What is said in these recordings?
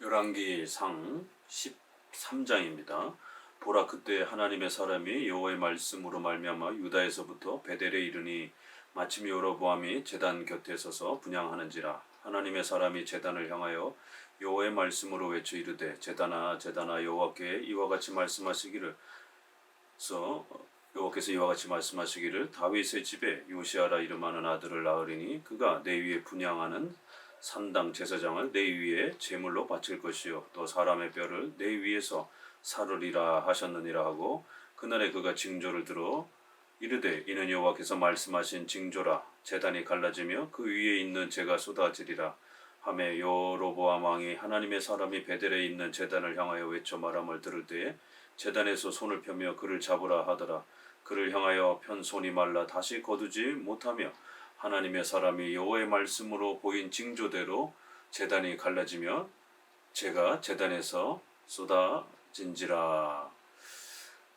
열왕기상 13장입니다. 보라, 그때 하나님의 사람이 여호와의 말씀으로 말미암아 유다에서부터 베델에 이르니 마침 여로보암이 제단 곁에 서서 분향하는지라. 하나님의 사람이 제단을 향하여 여호와의 말씀으로 외쳐 이르되, 제단아 제단아, 여호와께서 이와 같이 말씀하시기를 다윗의 집에 요시아라 이름하는 아들을 낳으리니 그가 내 위에 분향하는 산당 제사장을 내 위에 제물로 바칠 것이요 또 사람의 뼈를 내 위에서 사르리라 하셨느니라 하고, 그날에 그가 징조를 들어 이르되, 이는 여호와께서 말씀하신 징조라. 제단이 갈라지며 그 위에 있는 재가 쏟아지리라 하매, 여로보암 왕이 하나님의 사람이 베델에 있는 제단을 향하여 외쳐 말함을 들을 때에 제단에서 손을 펴며 그를 잡으라 하더라. 그를 향하여 편 손이 말라 다시 거두지 못하며, 하나님의 사람이 여호와의 말씀으로 보인 징조대로 제단이 갈라지며 재가 제단에서 쏟아진지라.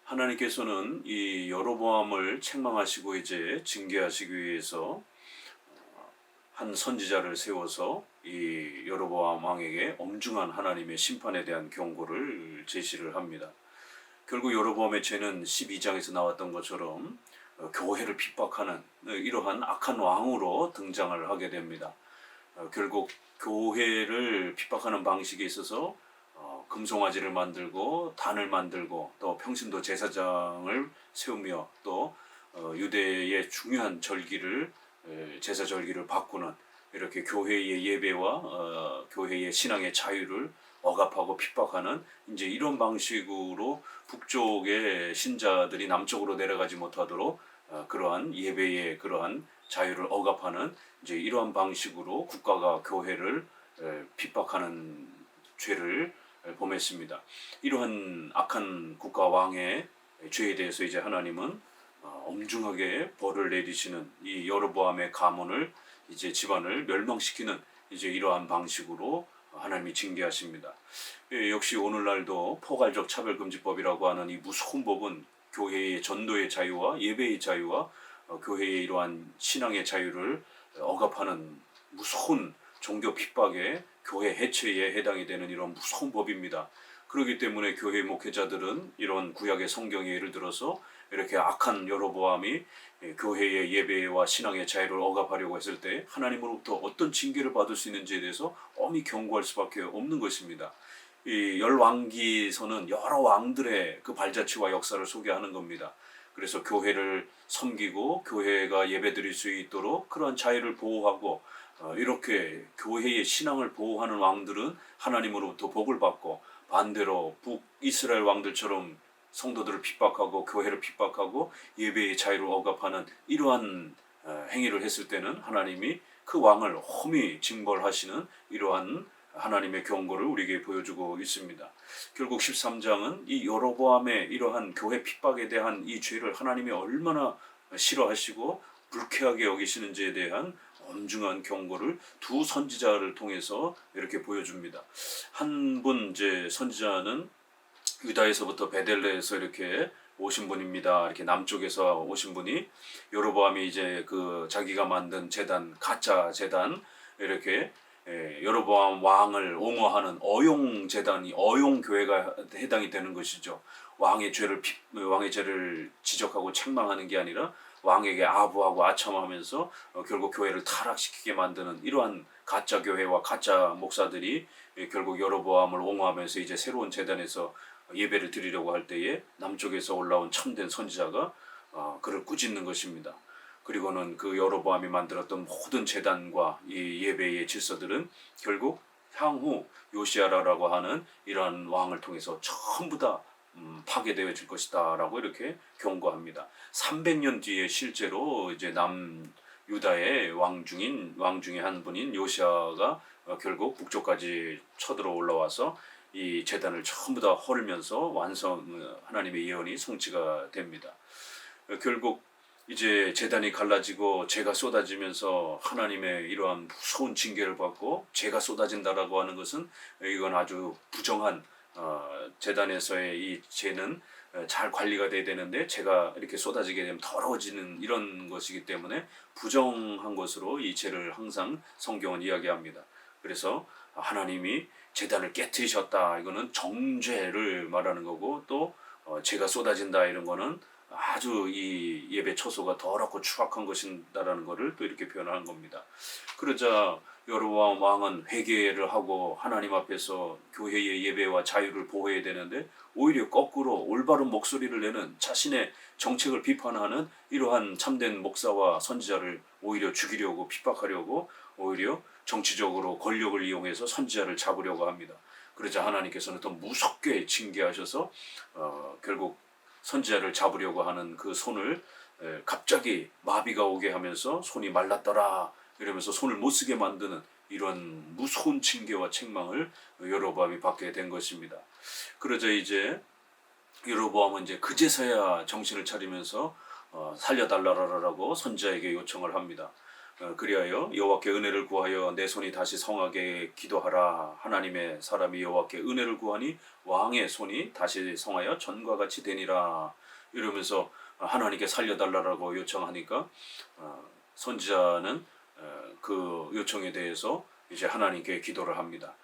하나님께서는 이 여로보암을 책망하시고 이제 징계하시기 위해서 한 선지자를 세워서 이 여로보암 왕에게 엄중한 하나님의 심판에 대한 경고를 제시를 합니다. 결국 여로보암의 죄는 12장에서 나왔던 것처럼 교회를 핍박하는 이러한 악한 왕으로 등장을 하게 됩니다. 결국 교회를 핍박하는 방식에 있어서 금송아지를 만들고 단을 만들고 또 평신도 제사장을 세우며 또 유대의 중요한 절기를 제사 절기를 바꾸는, 이렇게 교회의 예배와 교회의 신앙의 자유를 억압하고 핍박하는 이제 이런 방식으로 북쪽의 신자들이 남쪽으로 내려가지 못하도록 그러한 예배의 그러한 자유를 억압하는 이제 이러한 방식으로 국가가 교회를 핍박하는 죄를 범했습니다. 이러한 악한 국가 왕의 죄에 대해서 이제 하나님은 엄중하게 벌을 내리시는 이 여로보암의 가문을 이제 집안을 멸망시키는 이제 이러한 방식으로 하나님이 징계하십니다. 역시 오늘날도 포괄적 차별금지법이라고 하는 이 무서운 법은 교회의 전도의 자유와 예배의 자유와 교회의 이러한 신앙의 자유를 억압하는 무서운 종교 핍박의 교회 해체에 해당이 되는 이런 무서운 법입니다. 그렇기 때문에 교회 목회자들은 이런 구약의 성경에 예를 들어서 이렇게 악한 여로보암이 교회의 예배와 신앙의 자유를 억압하려고 했을 때 하나님으로부터 어떤 징계를 받을 수 있는지에 대해서 엄히 경고할 수밖에 없는 것입니다. 이 열왕기서는 여러 왕들의 그 발자취와 역사를 소개하는 겁니다. 그래서 교회를 섬기고 교회가 예배드릴 수 있도록 그러한 자유를 보호하고 이렇게 교회의 신앙을 보호하는 왕들은 하나님으로부터 복을 받고, 반대로 북이스라엘 왕들처럼 성도들을 핍박하고 교회를 핍박하고 예배의 자유를 억압하는 이러한 행위를 했을 때는 하나님이 그 왕을 험히 징벌하시는 이러한 하나님의 경고를 우리에게 보여주고 있습니다. 결국 13장은 이 여로보암의 이러한 교회 핍박에 대한 이 죄를 하나님이 얼마나 싫어하시고 불쾌하게 여기시는지에 대한 엄중한 경고를 두 선지자를 통해서 이렇게 보여줍니다. 한 분 이제 선지자는 유다에서부터 베델레에서 이렇게 오신 분입니다. 이렇게 남쪽에서 오신 분이 여로보암이 이제 그 자기가 만든 제단, 가짜 제단, 이렇게 여로보암 왕을 옹호하는 어용 제단이 어용 교회가 해당이 되는 것이죠. 왕의 죄를 지적하고 책망하는 게 아니라 왕에게 아부하고 아첨하면서 결국 교회를 타락시키게 만드는 이러한 가짜 교회와 가짜 목사들이 결국 여로보암을 옹호하면서 이제 새로운 제단에서 예배를 드리려고 할 때에 남쪽에서 올라온 참된 선지자가 그를 꾸짖는 것입니다. 그리고는 그 여로보암이 만들었던 모든 제단과 이 예배의 질서들은 결국 향후 요시아라라고 하는 이러한 왕을 통해서 전부 다 파괴되어질 것이다 라고 이렇게 경고합니다. 300년 뒤에 실제로 이제 남유다의 왕 중에 한 분인 요시아가 결국 북쪽까지 쳐들어 올라와서 이 제단을 전부 다 헐면서 하나님의 예언이 성취가 됩니다. 결국 이제 제단이 갈라지고 재가 쏟아지면서 하나님의 이러한 무서운 징계를 받고 재가 쏟아진다라고 하는 것은 이건 아주 부정한 제단에서의 이 재는 잘 관리가 돼야 되는데 재가 이렇게 쏟아지게 되면 더러워지는 이런 것이기 때문에 부정한 것으로 이 재를 항상 성경은 이야기합니다. 그래서 하나님이 제단을 깨뜨리셨다. 이거는 정죄를 말하는 거고, 또 죄가 쏟아진다 이런 거는 아주 이 예배 처소가 더럽고 추악한 것이다라는 것을 또 이렇게 표현하는 겁니다. 그러자 여로보암 왕은 회개를 하고 하나님 앞에서 교회의 예배와 자유를 보호해야 되는데, 오히려 거꾸로 올바른 목소리를 내는 자신의 정책을 비판하는 이러한 참된 목사와 선지자를 오히려 죽이려고, 핍박하려고, 오히려 정치적으로 권력을 이용해서 선지자를 잡으려고 합니다. 그러자 하나님께서는 더 무섭게 징계하셔서 결국 선지자를 잡으려고 하는 그 손을 갑자기 마비가 오게 하면서 손이 말랐더라 이러면서 손을 못 쓰게 만드는 이런 무서운 징계와 책망을 여로보암이 받게 된 것입니다. 그러자 이제 여로보암은 이제 그제서야 정신을 차리면서 살려달라라고 선지자에게 요청을 합니다. 그리하여 여호와께 은혜를 구하여 내 손이 다시 성하게 기도하라. 하나님의 사람이 여호와께 은혜를 구하니 왕의 손이 다시 성하여 전과 같이 되니라. 이러면서 하나님께 살려달라고 요청하니까 선지자는 그 요청에 대해서 이제 하나님께 기도를 합니다.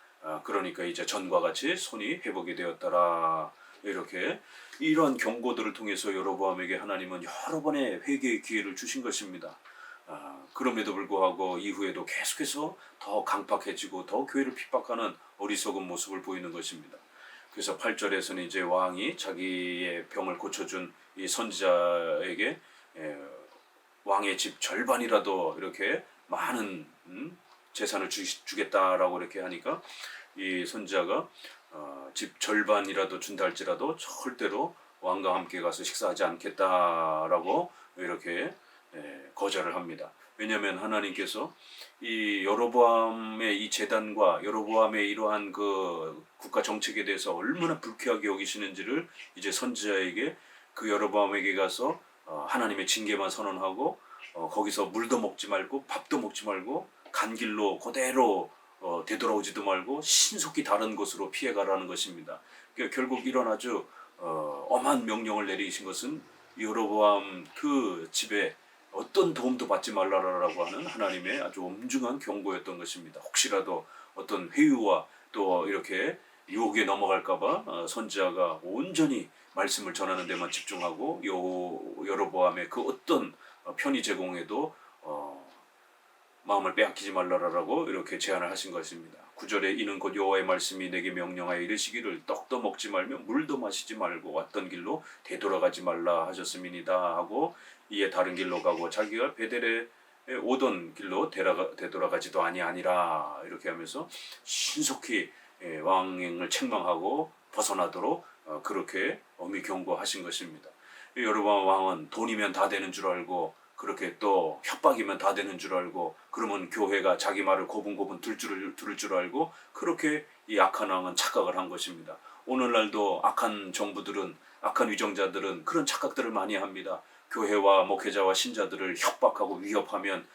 그러니까 이제 전과 같이 손이 회복이 되었더라. 이렇게 이러한 경고들을 통해서 여로보암에게 하나님은 여러 번의 회개의 기회를 주신 것입니다. 그럼에도 불구하고 이후에도 계속해서 더 강팍해지고 더 교회를 핍박하는 어리석은 모습을 보이는 것입니다. 그래서 8절에서는 이제 왕이 자기의 병을 고쳐준 이 선지자에게 왕의 집 절반이라도 이렇게 많은 재산을 주겠다라고 이렇게 하니까 이 선지자가 집 절반이라도 준다 할지라도 절대로 왕과 함께 가서 식사하지 않겠다라고 이렇게 거절을 합니다. 왜냐하면 하나님께서 이 여로보암의 이 재단과 여로보암의 이러한 그 국가 정책에 대해서 얼마나 불쾌하게 여기시는지를 이제 선지자에게 그 여로보암에게 가서 하나님의 징계만 선언하고 거기서 물도 먹지 말고 밥도 먹지 말고 간 길로 그대로 되돌아오지도 말고 신속히 다른 곳으로 피해가라는 것입니다. 그러니까 결국 이런 아주 엄한 명령을 내리신 것은 여로보암 그 집에 어떤 도움도 받지 말라라고 하는 하나님의 아주 엄중한 경고였던 것입니다. 혹시라도 어떤 회유와 또 이렇게 유혹에 넘어갈까봐 선지자가 온전히 말씀을 전하는 데만 집중하고 여로보암의 그 어떤 편의 제공에도 마음을 빼앗기지 말라라고 이렇게 제안을 하신 것입니다. 9절에 이는 곧 여호와의 말씀이 내게 명령하여 이르시기를 떡도 먹지 말며 물도 마시지 말고 왔던 길로 되돌아가지 말라 하셨음이니이다 하고 이에 다른 길로 가고 자기가 베델에 오던 길로 되돌아가지도 아니하니라 이렇게 하면서 신속히 왕을 책망하고 벗어나도록 그렇게 엄히 경고하신 것입니다. 여로보암 왕은 돈이면 다 되는 줄 알고 그렇게 또 협박이면 다 되는 줄 알고 그러면 교회가 자기 말을 고분고분 들을 줄 알고 그렇게 이 악한 왕은 착각을 한 것입니다. 오늘날도 악한 정부들은 악한 위정자들은 그런 착각들을 많이 합니다. 교회와 목회자와 신자들을 협박하고 위협하면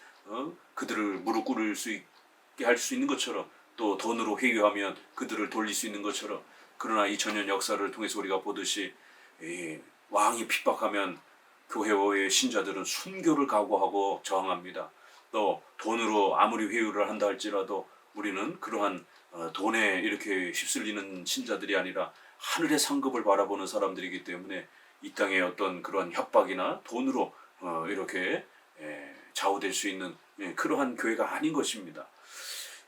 그들을 무릎 꿇을 수 있게 할 수 있는 것처럼 또 돈으로 회유하면 그들을 돌릴 수 있는 것처럼 그러나 2000년 역사를 통해서 우리가 보듯이 왕이 핍박하면 교회의 신자들은 순교를 각오하고 저항합니다. 또 돈으로 아무리 회유를 한다 할지라도 우리는 그러한 돈에 이렇게 휩쓸리는 신자들이 아니라 하늘의 상급을 바라보는 사람들이기 때문에 이 땅의 어떤 그러한 협박이나 돈으로 이렇게 좌우될 수 있는 그러한 교회가 아닌 것입니다.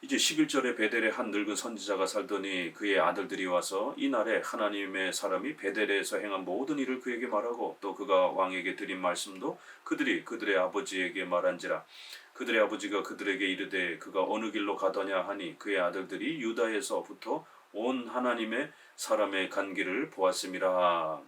이제 11절에 베델에 한 늙은 선지자가 살더니 그의 아들들이 와서 이날에 하나님의 사람이 베델에서 행한 모든 일을 그에게 말하고 또 그가 왕에게 드린 말씀도 그들의 아버지에게 말한지라. 그들의 아버지가 그들에게 이르되 그가 어느 길로 가더냐 하니 그의 아들들이 유다에서부터 온 하나님의 사람의 간 길을 보았음이라.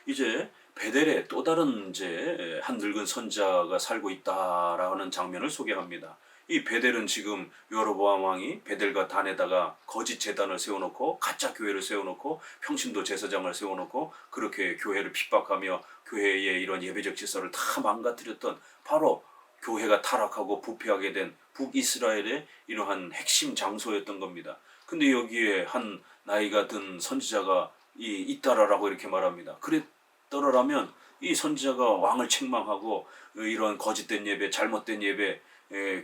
이제 베델에 또 다른 이제 한 늙은 선지자가 살고 있다라는 장면을 소개합니다. 이 베델은 지금 여로보암 왕이 베델과 단에다가 거짓 제단을 세워놓고 가짜 교회를 세워놓고 평신도 제사장을 세워놓고 그렇게 교회를 핍박하며 교회의 이런 예배적 질서를 다 망가뜨렸던 바로 교회가 타락하고 부패하게 된 북이스라엘의 이러한 핵심 장소였던 겁니다. 근데 여기에 한 나이가 든 선지자가 있다라고 이렇게 말합니다. 그랬더라면 이 선지자가 왕을 책망하고 이런 거짓된 예배, 잘못된 예배,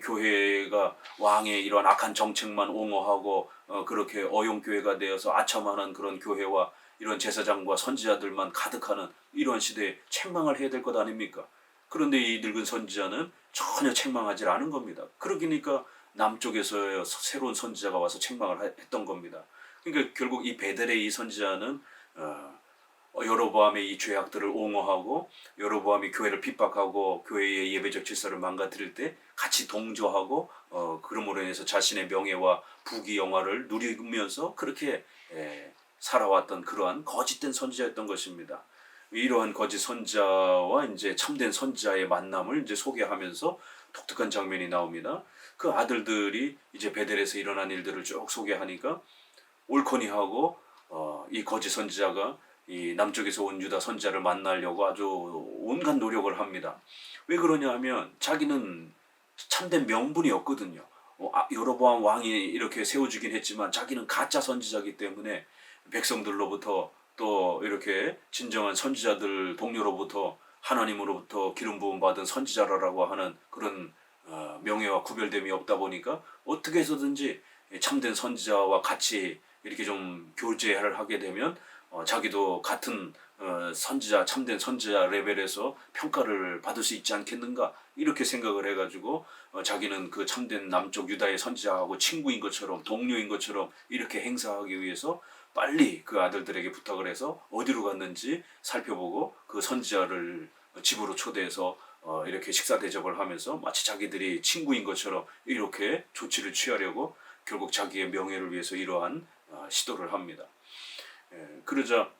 교회가 왕의 이런 악한 정책만 옹호하고 그렇게 어용교회가 되어서 아첨하는 그런 교회와 이런 제사장과 선지자들만 가득하는 이런 시대에 책망을 해야 될 것 아닙니까? 그런데 이 늙은 선지자는 전혀 책망하지 않은 겁니다. 그러니까 남쪽에서 새로운 선지자가 와서 책망을 했던 겁니다. 그러니까 결국 이 베델의 이 선지자는 여로보암의 이 죄악들을 옹호하고 여로보암이 교회를 핍박하고 교회의 예배적 질서를 망가뜨릴 때 같이 동조하고 그러므로 인해서 자신의 명예와 부귀 영화를 누리면서 그렇게 살아왔던 그러한 거짓된 선지자였던 것입니다. 이러한 거짓 선지자와 이제 참된 선지자의 만남을 이제 소개하면서 독특한 장면이 나옵니다. 그 아들들이 이제 베델에서 일어난 일들을 쭉 소개하니까 옳거니하고 이 거짓 선지자가 이 남쪽에서 온 유다 선지자를 만나려고 아주 온갖 노력을 합니다. 왜 그러냐 하면 자기는 참된 명분이 없거든요. 여로보암 왕이 이렇게 세워주긴 했지만 자기는 가짜 선지자이기 때문에 백성들로부터 또 이렇게 진정한 선지자들 동료로부터 하나님으로부터 기름 부음 받은 선지자라고 하는 그런 명예와 구별됨이 없다 보니까 어떻게 해서든지 참된 선지자와 같이 이렇게 좀 교제를 하게 되면 자기도 같은 선지자, 참된 선지자 레벨에서 평가를 받을 수 있지 않겠는가 이렇게 생각을 해가지고 자기는 그 참된 남쪽 유다의 선지자하고 친구인 것처럼 동료인 것처럼 이렇게 행사하기 위해서 빨리 그 아들들에게 부탁을 해서 어디로 갔는지 살펴보고 그 선지자를 집으로 초대해서 이렇게 식사 대접을 하면서 마치 자기들이 친구인 것처럼 이렇게 조치를 취하려고 결국 자기의 명예를 위해서 이러한 시도를 합니다. 그러자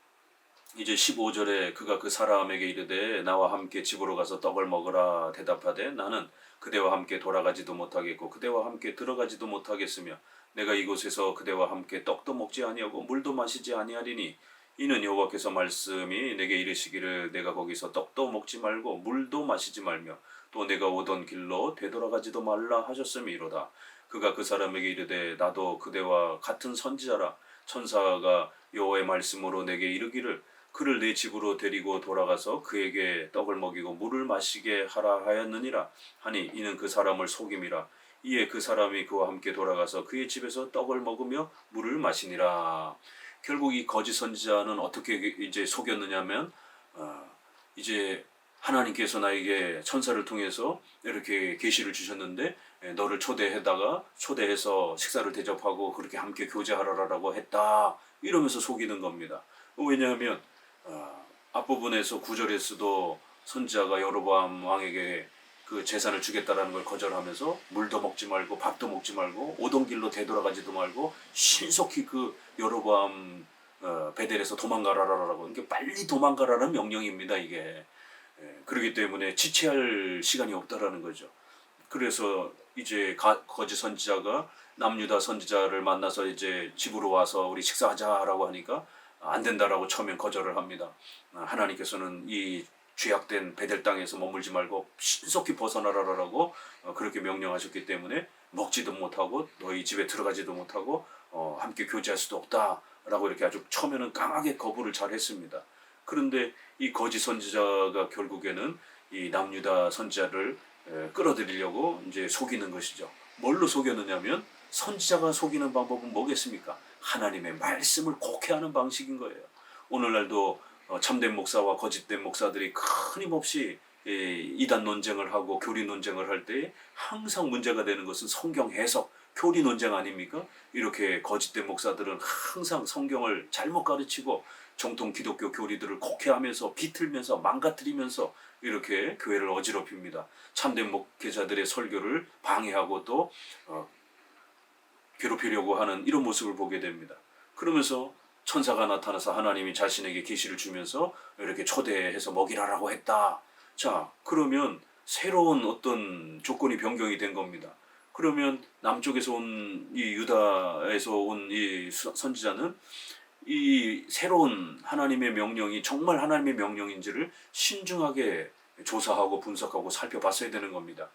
이제 15절에 그가 그 사람에게 이르되 나와 함께 집으로 가서 떡을 먹으라 대답하되 나는 그대와 함께 돌아가지도 못하겠고 그대와 함께 들어가지도 못하겠으며 내가 이곳에서 그대와 함께 떡도 먹지 아니하고 물도 마시지 아니하리니 이는 여호와께서 말씀이 내게 이르시기를 내가 거기서 떡도 먹지 말고 물도 마시지 말며 또 내가 오던 길로 되돌아가지도 말라 하셨음이로다. 그가 그 사람에게 이르되 나도 그대와 같은 선지자라. 천사가 여호와의 말씀으로 내게 이르기를 그를 내 집으로 데리고 돌아가서 그에게 떡을 먹이고 물을 마시게 하라 하였느니라 하니 이는 그 사람을 속임이라. 이에 그 사람이 그와 함께 돌아가서 그의 집에서 떡을 먹으며 물을 마시니라. 결국 이 거짓 선지자는 어떻게 이제 속였느냐면 이제 하나님께서 나에게 천사를 통해서 이렇게 계시를 주셨는데 너를 초대해서 식사를 대접하고 그렇게 함께 교제하라라고 했다 이러면서 속이는 겁니다. 왜냐하면 앞부분에서 9절에서도 선지자가 여로보암 왕에게 그 재산을 주겠다라는 걸 거절하면서 물도 먹지 말고 밥도 먹지 말고 오던 길로 되돌아가지도 말고 신속히 그 여로보암 베델에서 도망가라라고 이게 빨리 도망가라는 명령입니다. 이게 그렇기 때문에 지체할 시간이 없다라는 거죠. 그래서 이제 거짓 선지자가 남유다 선지자를 만나서 이제 집으로 와서 우리 식사하자라고 하니까 안 된다라고 처음엔 거절을 합니다. 하나님께서는 이 죄악된 베델 땅에서 머물지 말고 신속히 벗어나라라고 그렇게 명령하셨기 때문에 먹지도 못하고 너희 집에 들어가지도 못하고 함께 교제할 수도 없다라고 이렇게 아주 처음에는 강하게 거부를 잘 했습니다. 그런데 이 거짓 선지자가 결국에는 이 남유다 선지자를 끌어들이려고 이제 속이는 것이죠. 뭘로 속였느냐면 선지자가 속이는 방법은 뭐겠습니까? 하나님의 말씀을 곡해하는 방식인 거예요. 오늘날도 참된 목사와 거짓된 목사들이 끊임없이 이단 논쟁을 하고 교리 논쟁을 할 때 항상 문제가 되는 것은 성경 해석, 교리 논쟁 아닙니까? 이렇게 거짓된 목사들은 항상 성경을 잘못 가르치고 정통 기독교 교리들을 곡해하면서 비틀면서 망가뜨리면서 이렇게 교회를 어지럽힙니다. 참된 목회자들의 설교를 방해하고 또 괴롭히려고 하는 이런 모습을 보게 됩니다. 그러면서 천사가 나타나서 하나님이 자신에게 계시를 주면서 이렇게 초대해서 먹이라라고 했다. 자, 그러면 새로운 어떤 조건이 변경이 된 겁니다. 그러면 남쪽에서 온 이 유다에서 온 이 선지자는 이 새로운 하나님의 명령이 정말 하나님의 명령인지를 신중하게 조사하고 분석하고 살펴봤어야 되는 겁니다.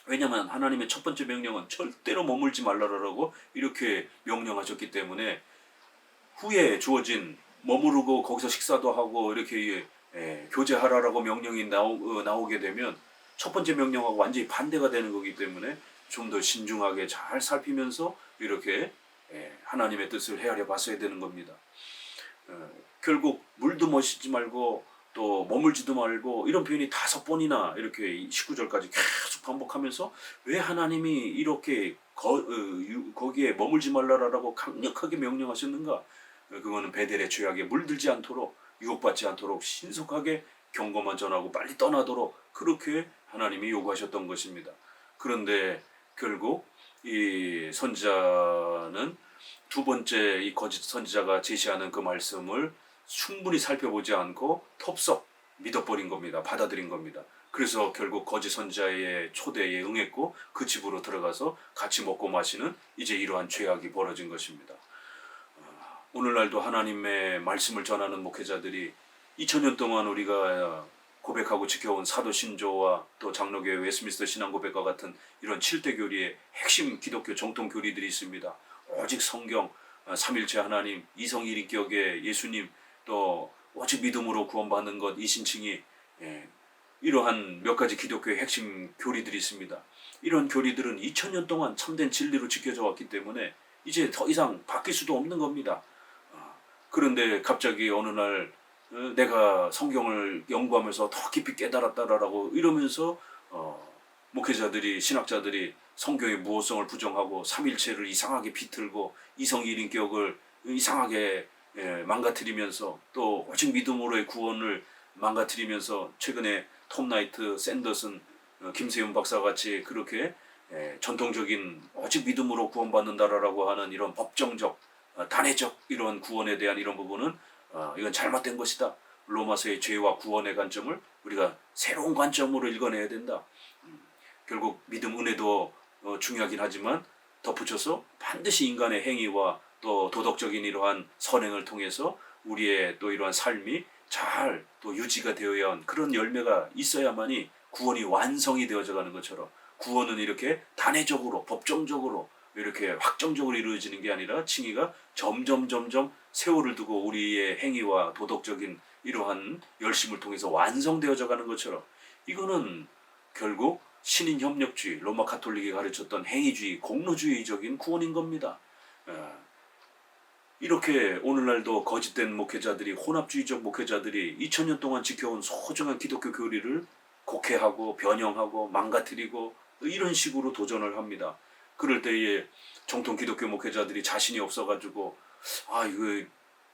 왜냐하면 하나님의 첫 번째 명령은 절대로 머물지 말라라고 이렇게 명령하셨기 때문에 후에 주어진 머무르고 거기서 식사도 하고 이렇게 교제하라라고 명령이 나오게 되면 첫 번째 명령하고 완전히 반대가 되는 거기 때문에 좀 더 신중하게 잘 살피면서 이렇게 하나님의 뜻을 헤아려 봤어야 되는 겁니다. 결국 물도 마시지 말고 또 머물지도 말고 이런 표현이 5번이나 이렇게 19절까지 계속 반복하면서 왜 하나님이 이렇게 거기에 머물지 말라라고 강력하게 명령하셨는가? 그거는 베델의 죄악에 물들지 않도록, 유혹받지 않도록 신속하게 경고만 전하고 빨리 떠나도록 그렇게 하나님이 요구하셨던 것입니다. 그런데 결국 이 선지자는 두 번째 이 거짓 선지자가 제시하는 그 말씀을 충분히 살펴보지 않고 톱썩 믿어버린 겁니다. 받아들인 겁니다. 그래서 결국 거짓 선지자의 초대에 응했고 그 집으로 들어가서 같이 먹고 마시는 이제 이러한 죄악이 벌어진 것입니다. 오늘날도 하나님의 말씀을 전하는 목회자들이 2000년 동안 우리가 고백하고 지켜온 사도 신조와 또 장로교회 웨스트민스터 신앙고백과 같은 이런 7대 교리의 핵심 기독교 정통 교리들이 있습니다. 오직 성경, 삼일체 하나님, 이성 일인격의 예수님, 또 오직 믿음으로 구원받는 것, 이신칭이 이러한 몇 가지 기독교의 핵심 교리들이 있습니다. 이런 교리들은 2000년 동안 참된 진리로 지켜져 왔기 때문에 이제 더 이상 바뀔 수도 없는 겁니다. 그런데 갑자기 어느 날 내가 성경을 연구하면서 더 깊이 깨달았다라고 이러면서 목회자들이, 신학자들이 성경의 무호성을 부정하고 삼일체를 이상하게 비틀고 이성 일인격을 이상하게 망가뜨리면서 또 오직 믿음으로의 구원을 망가뜨리면서 최근에 톰 나이트, 샌더슨, 김세윤 박사같이 그렇게 전통적인 오직 믿음으로 구원받는다라고 하는 이런 법정적, 단회적 이런 구원에 대한 이런 부분은 이건 잘못된 것이다. 로마서의 죄와 구원의 관점을 우리가 새로운 관점으로 읽어내야 된다. 결국 믿음, 은혜도 중요하긴 하지만 덧붙여서 반드시 인간의 행위와 또 도덕적인 이러한 선행을 통해서 우리의 또 이러한 삶이 잘 또 유지가 되어야 한 그런 열매가 있어야만이 구원이 완성이 되어져 가는 것처럼 구원은 이렇게 단회적으로 법정적으로 이렇게 확정적으로 이루어지는 게 아니라 칭의가 점점 세월을 두고 우리의 행위와 도덕적인 이러한 열심을 통해서 완성되어져 가는 것처럼 이거는 결국 신인협력주의, 로마 가톨릭이 가르쳤던 행위주의, 공로주의적인 구원인 겁니다. 이렇게 오늘날도 거짓된 목회자들이, 혼합주의적 목회자들이 2000년 동안 지켜온 소중한 기독교 교리를 곡해하고 변형하고 망가뜨리고 이런 식으로 도전을 합니다. 그럴 때에 정통 기독교 목회자들이 자신이 없어가지고 이거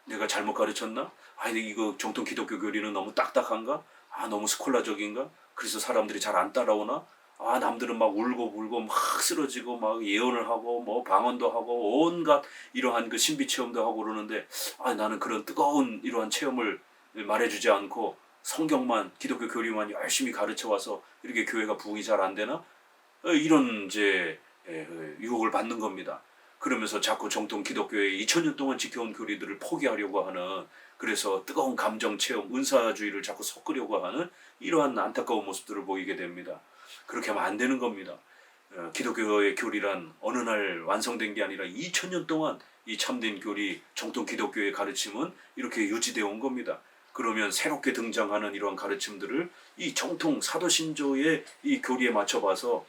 내가 잘못 가르쳤나? 이거 정통 기독교 교리는 너무 딱딱한가? 너무 스콜라적인가? 그래서 사람들이 잘 안 따라오나? 남들은 막 울고 막 쓰러지고 막 예언을 하고 뭐 방언도 하고 온갖 이러한 그 신비 체험도 하고 그러는데 나는 그런 뜨거운 이러한 체험을 말해주지 않고 성경만, 기독교 교리만 열심히 가르쳐 와서 이렇게 교회가 부흥이 잘 안 되나? 이런 이제 유혹을 받는 겁니다. 그러면서 자꾸 정통 기독교의 2000년 동안 지켜온 교리들을 포기하려고 하는, 그래서 뜨거운 감정 체험, 은사주의를 자꾸 섞으려고 하는 이러한 안타까운 모습들을 보이게 됩니다. 그렇게 하면 안 되는 겁니다. 기독교의 교리란 어느 날 완성된 게 아니라 2000년 동안 이 참된 교리, 정통 기독교의 가르침은 이렇게 유지되어 온 겁니다. 그러면 새롭게 등장하는 이러한 가르침들을 이 정통 사도신조의 이 교리에 맞춰봐서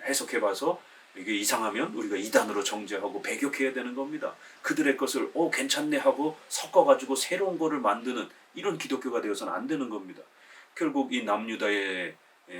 해석해봐서 이게 이상하면 우리가 이단으로 정죄하고 배격해야 되는 겁니다. 그들의 것을 괜찮네 하고 섞어가지고 새로운 거를 만드는 이런 기독교가 되어서는 안 되는 겁니다. 결국 이 남유다의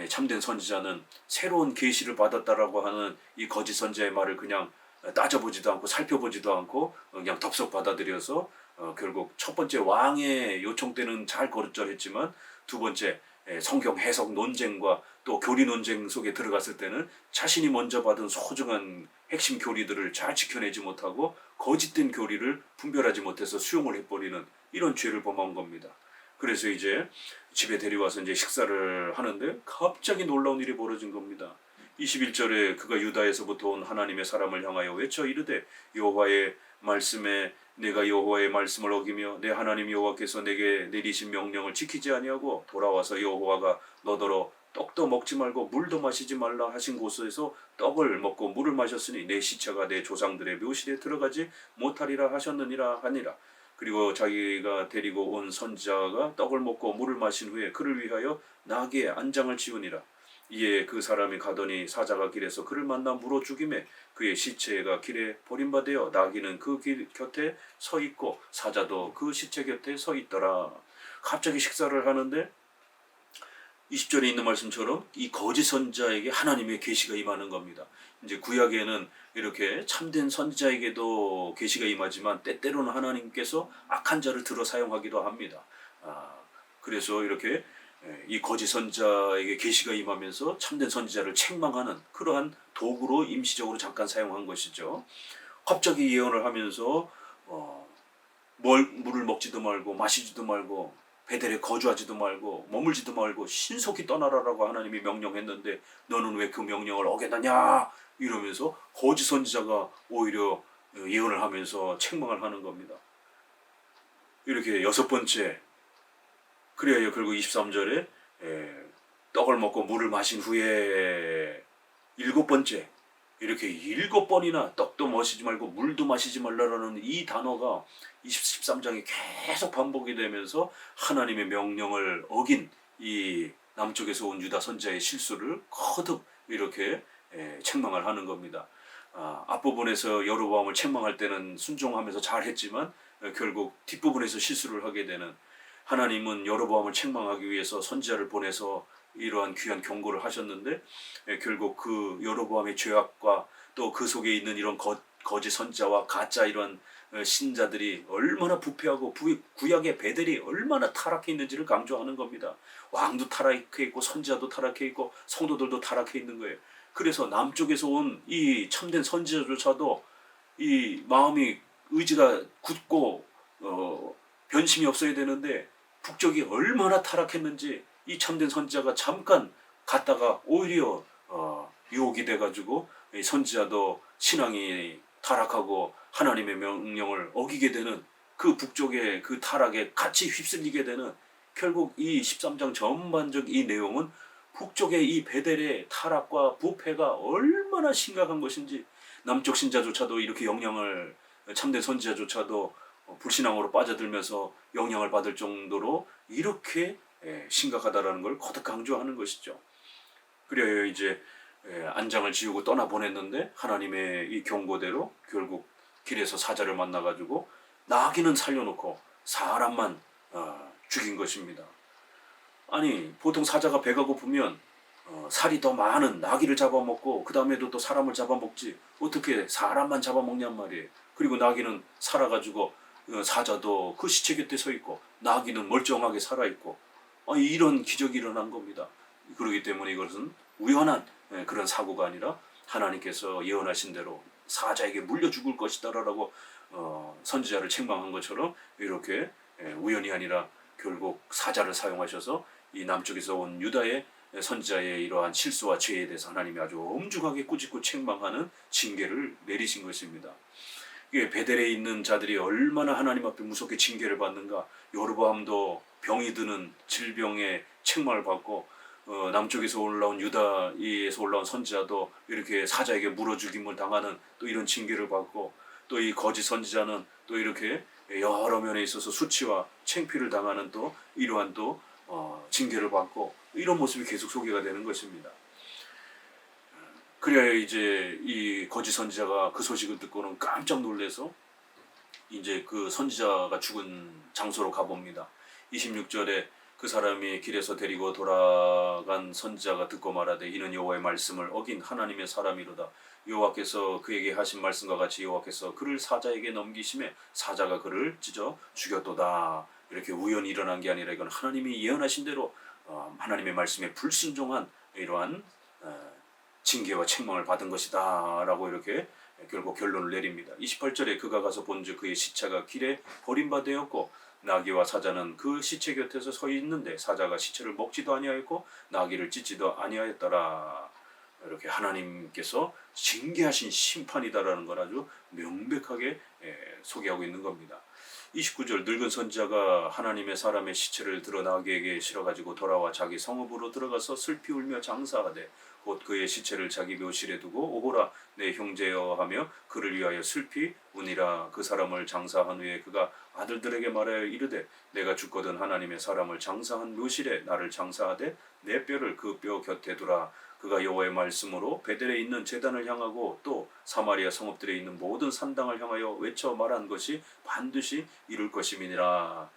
참된 선지자는 새로운 계시를 받았다라고 하는 이 거짓 선지자의 말을 그냥 따져보지도 않고 살펴보지도 않고 그냥 덥석 받아들여서 결국 첫 번째 왕의 요청 때는 잘 거절했지만 두 번째 성경 해석 논쟁과 또 교리 논쟁 속에 들어갔을 때는 자신이 먼저 받은 소중한 핵심 교리들을 잘 지켜내지 못하고 거짓된 교리를 분별하지 못해서 수용을 해버리는 이런 죄를 범한 겁니다. 그래서 이제 집에 데려와서 이제 식사를 하는데 갑자기 놀라운 일이 벌어진 겁니다. 21절에 그가 유다에서부터 온 하나님의 사람을 향하여 외쳐 이르되 여호와의 말씀에 내가 여호와의 말씀을 어기며 내 하나님 여호와께서 내게 내리신 명령을 지키지 아니하고 돌아와서 여호와가 너더러 떡도 먹지 말고 물도 마시지 말라 하신 곳에서 떡을 먹고 물을 마셨으니 내 시체가 내 조상들의 묘실에 들어가지 못하리라 하셨느니라 하니라. 그리고 자기가 데리고 온 선지자가 떡을 먹고 물을 마신 후에 그를 위하여 나귀의 안장을 지우니라. 이에 그 사람이 가더니 사자가 길에서 그를 만나 물어 죽이매 그의 시체가 길에 버림받아 나귀는 그 길 곁에 서 있고 사자도 그 시체 곁에 서 있더라. 갑자기 식사를 하는데 20절에 있는 말씀처럼 이 거짓 선지자에게 하나님의 계시가 임하는 겁니다. 이제 구약에는 이렇게 참된 선지자에게도 계시가 임하지만 때때로는 하나님께서 악한 자를 들어 사용하기도 합니다. 그래서 이렇게 이 거짓 선지자에게 계시가 임하면서 참된 선지자를 책망하는 그러한 도구로 임시적으로 잠깐 사용한 것이죠. 갑자기 예언을 하면서 물을 먹지도 말고 마시지도 말고 베델에 거주하지도 말고 머물지도 말고 신속히 떠나라라고 하나님이 명령했는데 너는 왜 그 명령을 어겼느냐 이러면서 거짓 선지자가 오히려 예언을 하면서 책망을 하는 겁니다. 이렇게 여섯 번째, 그래야 결국 23절에 떡을 먹고 물을 마신 후에 일곱 번째, 이렇게 7번이나 떡도 마시지 말고 물도 마시지 말라라는 이 단어가 13장에 계속 반복이 되면서 하나님의 명령을 어긴 이 남쪽에서 온 유다 선지자의 실수를 거듭 이렇게 책망을 하는 겁니다. 앞부분에서 여로보암을 책망할 때는 순종하면서 잘했지만 결국 뒷부분에서 실수를 하게 되는, 하나님은 여로보암을 책망하기 위해서 선지자를 보내서 이러한 귀한 경고를 하셨는데 결국 그 여로보암의 죄악과 또 그 속에 있는 이런 거짓 선지자와 가짜 이런 신자들이 얼마나 부패하고 구약의 베델이 얼마나 타락해 있는지를 강조하는 겁니다. 왕도 타락해 있고 선지자도 타락해 있고 성도들도 타락해 있는 거예요. 그래서 남쪽에서 온 이 참된 선지자조차도 이 마음이 의지가 굳고 변심이 없어야 되는데 북쪽이 얼마나 타락했는지 이 참된 선지자가 잠깐 갔다가 오히려 유혹이 돼가지고 선지자도 신앙이 타락하고 하나님의 명령을 어기게 되는 그 북쪽의 그 타락에 같이 휩쓸리게 되는, 결국 이 13장 전반적 이 내용은 북쪽의 이 베델의 타락과 부패가 얼마나 심각한 것인지, 남쪽 신자조차도 이렇게 영향을, 참된 선지자조차도 불신앙으로 빠져들면서 영향을 받을 정도로 이렇게 심각하다라는 걸 거듭 강조하는 것이죠. 그래야 이제 안장을 지우고 떠나보냈는데 하나님의 이 경고대로 결국 길에서 사자를 만나가지고 나귀는 살려놓고 사람만 죽인 것입니다. 아니 보통 사자가 배가 고프면 살이 더 많은 나귀를 잡아먹고 그 다음에도 또 사람을 잡아먹지 어떻게 사람만 잡아먹냔 말이에요. 그리고 나귀는 살아가지고 사자도 그 시체 곁에 서 있고 나귀는 멀쩡하게 살아있고 이런 기적이 일어난 겁니다. 그렇기 때문에 이것은 우연한 그런 사고가 아니라 하나님께서 예언하신 대로 사자에게 물려 죽을 것이다라고 선지자를 책망한 것처럼 이렇게 우연이 아니라 결국 사자를 사용하셔서 이 남쪽에서 온 유다의 선지자의 이러한 실수와 죄에 대해서 하나님이 아주 엄중하게 꾸짖고 책망하는 징계를 내리신 것입니다. 이게 베델에 있는 자들이 얼마나 하나님 앞에 무섭게 징계를 받는가. 여로보암도 병이 드는 질병에 책망을 받고 남쪽에서 올라온 유다에서 올라온 선지자도 이렇게 사자에게 물어 죽임을 당하는 또 이런 징계를 받고, 또 이 거짓 선지자는 또 이렇게 여러 면에 있어서 수치와 창피를 당하는 또 이러한 또 징계를 받고, 이런 모습이 계속 소개가 되는 것입니다. 그래야 이제 이 거짓 선지자가 그 소식을 듣고는 깜짝 놀라서 이제 그 선지자가 죽은 장소로 가봅니다. 26절에 그 사람이 길에서 데리고 돌아간 선지자가 듣고 말하되 이는 여호와의 말씀을 어긴 하나님의 사람이로다. 여호와께서 그에게 하신 말씀과 같이 여호와께서 그를 사자에게 넘기심에 사자가 그를 찢어 죽였도다. 이렇게 우연히 일어난 게 아니라 이건 하나님이 예언하신 대로 하나님의 말씀에 불순종한 이러한 징계와 책망을 받은 것이다 라고 이렇게 결국 결론을 내립니다. 28절에 그가 가서 본즉 그의 시체가 길에 버림받았고 나귀와 사자는 그 시체 곁에서 서 있는데 사자가 시체를 먹지도 아니하였고 나귀를 찢지도 아니하였더라. 이렇게 하나님께서 징계하신 심판이다라는 걸 아주 명백하게 소개하고 있는 겁니다. 29절 늙은 선지자가 하나님의 사람의 시체를 들어 나귀에게 실어가지고 돌아와 자기 성읍으로 들어가서 슬피 울며 장사하되 곧 그의 시체를 자기 묘실에 두고 오호라 내 형제여 하며 그를 위하여 슬피 우니라. 그 사람을 장사한 후에 그가 아들들에게 말하여 이르되 내가 죽거든 하나님의 사람을 장사한 묘실에 나를 장사하되 내 뼈를 그 뼈 곁에 두라. 그가 여호와의 말씀으로 베델에 있는 제단을 향하고 또 사마리아 성읍들에 있는 모든 산당을 향하여 외쳐 말한 것이 반드시 이룰 것임이니라.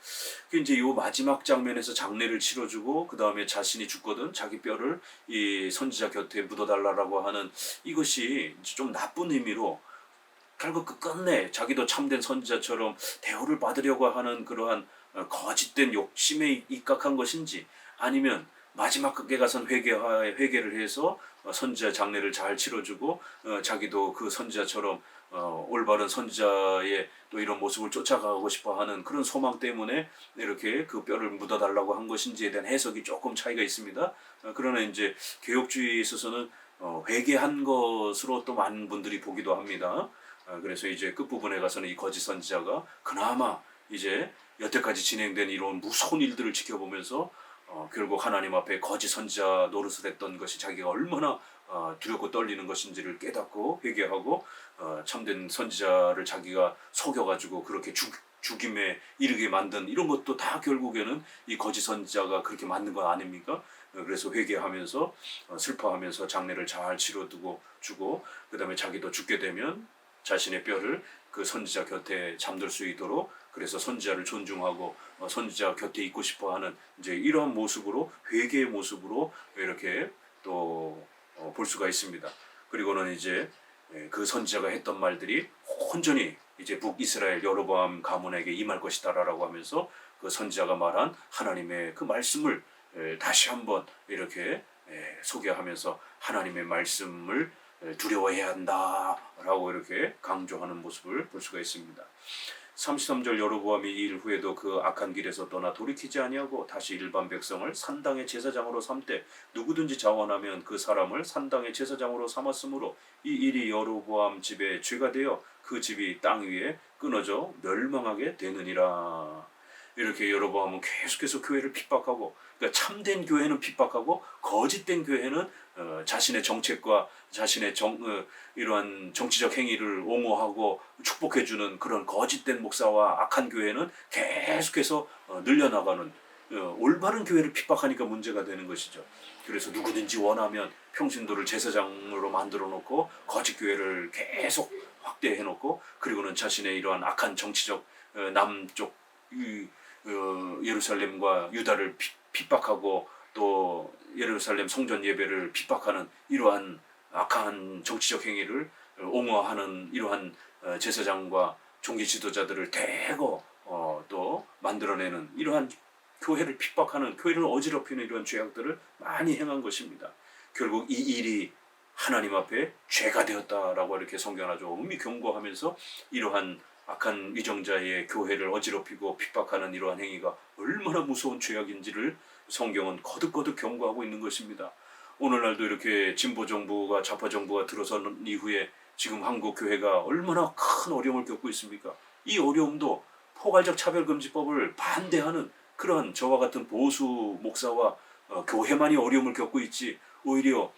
그 이제 이 마지막 장면에서 장례를 치러주고 그 다음에 자신이 죽거든 자기 뼈를 이 선지자 곁에 묻어달라고 하는 이것이 좀 나쁜 의미로 결국 끝끝내 자기도 참된 선지자처럼 대우를 받으려고 하는 그러한 거짓된 욕심에 입각한 것인지 아니면 마지막 극에 가선 회개를 해서 선지자 장례를 잘 치러주고 자기도 그 선지자처럼 올바른 선지자의 또 이런 모습을 쫓아가고 싶어하는 그런 소망 때문에 이렇게 그 뼈를 묻어달라고 한 것인지에 대한 해석이 조금 차이가 있습니다. 그러나 이제 개혁주의에 있어서는 회개한 것으로 또 많은 분들이 보기도 합니다. 그래서 이제 끝부분에 가서는 이 거짓 선지자가 그나마 이제 여태까지 진행된 이런 무서운 일들을 지켜보면서 결국 하나님 앞에 거짓 선지자 노릇을 했던 것이 자기가 얼마나 두렵고 떨리는 것인지를 깨닫고 회개하고 참된 선지자를 자기가 속여가지고 그렇게 죽임에 이르게 만든 이런 것도 다 결국에는 이 거짓 선지자가 그렇게 만든 건 아닙니까? 그래서 회개하면서 슬퍼하면서 장례를 잘 치러두고 주고 그 다음에 자기도 죽게 되면 자신의 뼈를 그 선지자 곁에 잠들 수 있도록 그래서 선지자를 존중하고 선지자 곁에 있고 싶어하는 이제 이러한 모습으로 회개의 모습으로 이렇게 또 볼 수가 있습니다. 그리고는 이제 그 선지자가 했던 말들이 온전히 이제 북이스라엘 여로보암 가문에게 임할 것이다라고 하면서 그 선지자가 말한 하나님의 그 말씀을 다시 한번 이렇게 소개하면서 하나님의 말씀을 두려워해야 한다라고 이렇게 강조하는 모습을 볼 수가 있습니다. 33절 여로보암이 이 일 후에도 그 악한 길에서 떠나 돌이키지 아니하고 다시 일반 백성을 산당의 제사장으로 삼되 누구든지 자원하면 그 사람을 산당의 제사장으로 삼았으므로 이 일이 여로보암 집에 죄가 되어 그 집이 땅 위에 끊어져 멸망하게 되느니라. 이렇게 여로보암은 계속해서 교회를 핍박하고 그러니까 참된 교회는 핍박하고 거짓된 교회는 자신의 정책과 자신의 이러한 정치적 행위를 옹호하고 축복해주는 그런 거짓된 목사와 악한 교회는 계속해서 늘려나가는 올바른 교회를 핍박하니까 문제가 되는 것이죠. 그래서 누구든지 원하면 평신도를 제사장으로 만들어 놓고 거짓 교회를 계속 확대해 놓고 그리고는 자신의 이러한 악한 정치적 남쪽 예루살렘과 유다를 핍박하고 또 예루살렘 성전 예배를 핍박하는 이러한 악한 정치적 행위를 옹호하는 이러한 제사장과 종교 지도자들을 대거 또 만들어내는 이러한 교회를 핍박하는 교회를 어지럽히는 이러한 죄악들을 많이 행한 것입니다. 결국 이 일이 하나님 앞에 죄가 되었다라고 이렇게 성경은 아주 엄히 경고하면서 이러한 악한 위정자의 교회를 어지럽히고 핍박하는 이러한 행위가 얼마나 무서운 죄악인지를 성경은 거듭거듭 경고하고 있는 것입니다. 오늘날도 이렇게 진보정부가 좌파정부가 들어선 이후에 지금 한국 교회가 얼마나 큰 어려움을 겪고 있습니까? 이 어려움도 포괄적 차별금지법을 반대하는 그러한 저와 같은 보수 목사와 교회만이 어려움을 겪고 있지 오히려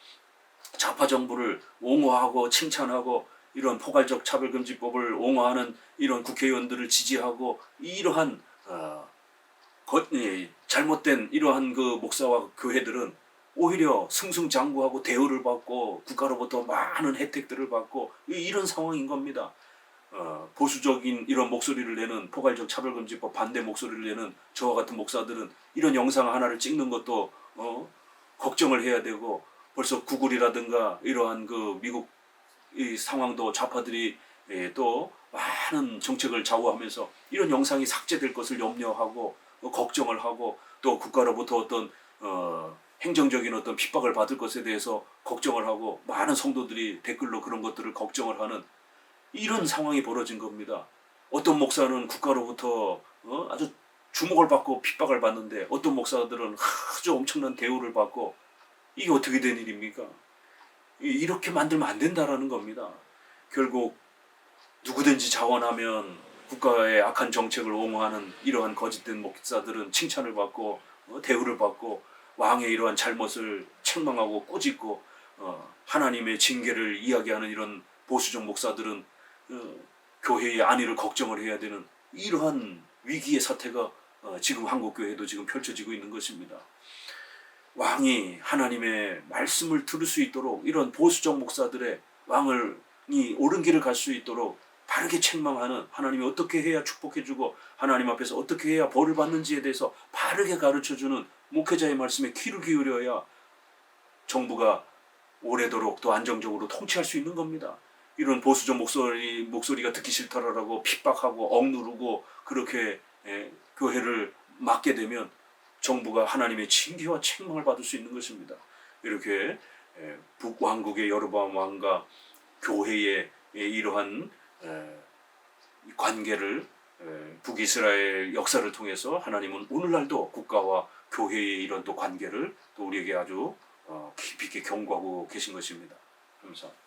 좌파정부를 옹호하고 칭찬하고 이런 포괄적 차별금지법을 옹호하는 이런 국회의원들을 지지하고 이러한 잘못된 이러한 그 목사와 교회들은 오히려 승승장구하고 대우를 받고 국가로부터 많은 혜택들을 받고 이런 상황인 겁니다. 보수적인 이런 목소리를 내는 포괄적 차별금지법 반대 목소리를 내는 저와 같은 목사들은 이런 영상 하나를 찍는 것도 걱정을 해야 되고 벌써 구글이라든가 이러한 그 미국 이 상황도 좌파들이 또 많은 정책을 좌우하면서 이런 영상이 삭제될 것을 염려하고 걱정을 하고 또 국가로부터 어떤 행정적인 어떤 핍박을 받을 것에 대해서 걱정을 하고 많은 성도들이 댓글로 그런 것들을 걱정을 하는 이런 상황이 벌어진 겁니다. 어떤 목사는 국가로부터 아주 주목을 받고 핍박을 받는데 어떤 목사들은 아주 엄청난 대우를 받고 이게 어떻게 된 일입니까? 이렇게 만들면 안 된다라는 겁니다. 결국 누구든지 자원하면 국가의 악한 정책을 옹호하는 이러한 거짓된 목사들은 칭찬을 받고 대우를 받고 왕의 이러한 잘못을 책망하고 꾸짖고 하나님의 징계를 이야기하는 이런 보수적 목사들은 교회의 안위를 걱정을 해야 되는 이러한 위기의 사태가 지금 한국교회도 지금 펼쳐지고 있는 것입니다. 왕이 하나님의 말씀을 들을 수 있도록 이런 보수적 목사들의 왕이 옳은 길을 갈 수 있도록 바르게 책망하는, 하나님이 어떻게 해야 축복해주고 하나님 앞에서 어떻게 해야 벌을 받는지에 대해서 바르게 가르쳐주는 목회자의 말씀에 귀를 기울여야 정부가 오래도록 또 안정적으로 통치할 수 있는 겁니다. 이런 보수적 목소리가 듣기 싫다라고 핍박하고 억누르고 그렇게 교회를 막게 되면 정부가 하나님의 징계와 책망을 받을 수 있는 것입니다. 이렇게 북왕국의 여로보암 왕과 교회의 이러한 관계를 북이스라엘 역사를 통해서 하나님은 오늘날도 국가와 교회의 이런 또 관계를 또 우리에게 아주 깊이 있게 경고하고 계신 것입니다. 감사합니다.